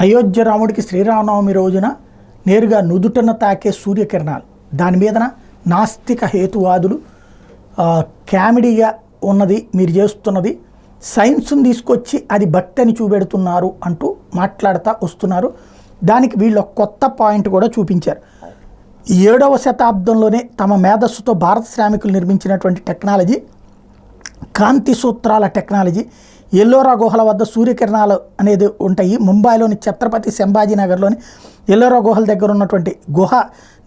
అయోధ్య రాముడికి శ్రీరామనవమి రోజున నేరుగా నుదుటన తాకే సూర్యకిరణాలు దాని మీదన నాస్తిక హేతువాదులు కామెడీగా ఉన్నది మీరు చేస్తున్నది సైన్స్ని తీసుకొచ్చి అది భక్తి అని చూపెడుతున్నారు అంటూ మాట్లాడుతూ వస్తున్నారు. దానికి వీళ్ళు కొత్త పాయింట్ కూడా చూపించారు. 7వ శతాబ్దంలోనే తమ మేధస్సుతో భారత శ్రామికులు నిర్మించినటువంటి టెక్నాలజీ, కాంతి సూత్రాల టెక్నాలజీ, ఎల్లోరా గుహల వద్ద సూర్యకిరణాలు అనేది ఉంటాయి. ముంబైలోని ఛత్రపతి సంభాజీనగర్లోని ఎల్లోరా గుహల దగ్గర ఉన్నటువంటి గుహ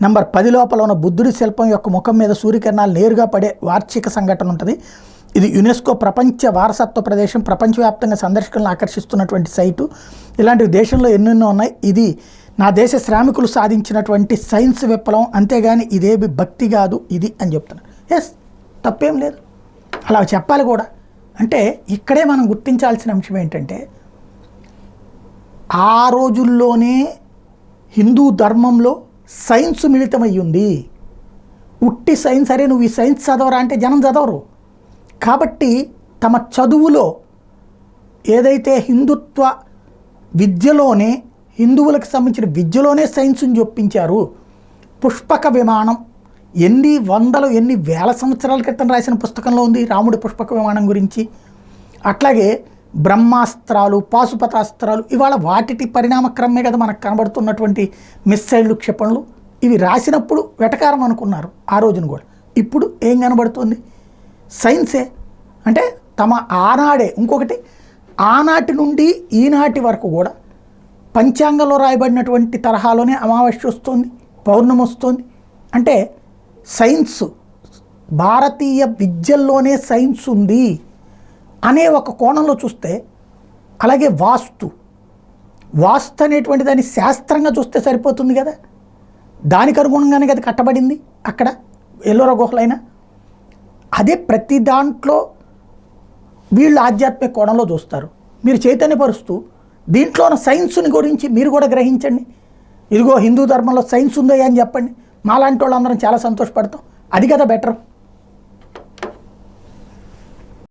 నంబర్ 10 లోపల ఉన్న బుద్ధుడి శిల్పం యొక్క ముఖం మీద సూర్యకిరణాలు నేరుగా పడే వార్షిక సంఘటన ఉంటుంది. ఇది యునెస్కో ప్రపంచ వారసత్వ ప్రదేశం, ప్రపంచవ్యాప్తంగా సందర్శకులను ఆకర్షిస్తున్నటువంటి సైటు. ఇలాంటి దేశంలో ఎన్నెన్నో ఉన్నాయి. ఇది నా దేశ శ్రామికులు సాధించినటువంటి సైన్స్ విప్లవం, అంతేగాని ఇదేమి భక్తి కాదు ఇది అని చెప్తున్నారు. ఎస్, తప్పేం లేదు, అలా చెప్పాలి కూడా. అంటే ఇక్కడే మనం గుర్తించాల్సిన అంశం ఏంటంటే, ఆ రోజుల్లోనే హిందూ ధర్మంలో సైన్స్ మిళితమై ఉంది. ఉట్టి సైన్స్, అరే నువ్వు ఈ సైన్స్ చదవరా అంటే జనం చదవరు. కాబట్టి తమ చదువులో ఏదైతే హిందుత్వ విద్యలోనే, హిందువులకు సంబంధించిన విద్యలోనే సైన్స్ని చొప్పించారు. పుష్పక విమానం ఎన్ని వందలు ఎన్ని వేల సంవత్సరాల క్రితం రాసిన పుస్తకంలో ఉంది రాముడి పుష్పక విమానం గురించి. అట్లాగే బ్రహ్మాస్త్రాలు, పాశుపతాస్త్రాలు, ఇవాళ వాటి పరిణామక్రమే కదా మనకు కనబడుతున్నటువంటి మిస్సైళ్ళు, క్షిపణులు. ఇవి రాసినప్పుడు వెటకారం అనుకున్నారు ఆ రోజున కూడా. ఇప్పుడు ఏం కనబడుతుంది? సైన్సే. అంటే తమ ఆనాడే, ఇంకొకటి ఆనాటి నుండి ఈనాటి వరకు కూడా పంచాంగంలో రాయబడినటువంటి తరహాలోనే అమావాస్య వస్తుంది, పౌర్ణమి వస్తుంది. అంటే సైన్స్, భారతీయ విద్యల్లోనే సైన్స్ ఉంది అనే ఒక కోణంలో చూస్తే, అలాగే వాస్తు అనేటువంటి దాన్ని శాస్త్రంగా చూస్తే సరిపోతుంది కదా. దానికి అనుగుణంగానే కదా కట్టబడింది అక్కడ ఎల్లోరా గుహలైనా. అదే ప్రతి దాంట్లో వీళ్ళు ఆధ్యాత్మిక కోణంలో చూస్తారు. మీరు చైతన్యపరుస్తూ దీంట్లో ఉన్న సైన్స్ని గురించి మీరు కూడా గ్రహించండి. ఇదిగో హిందూ ధర్మంలో సైన్స్ ఉందో అని చెప్పండి. మాలాంటి వాళ్ళందరం చాలా సంతోషపడతాం. అది కదా బెటర్.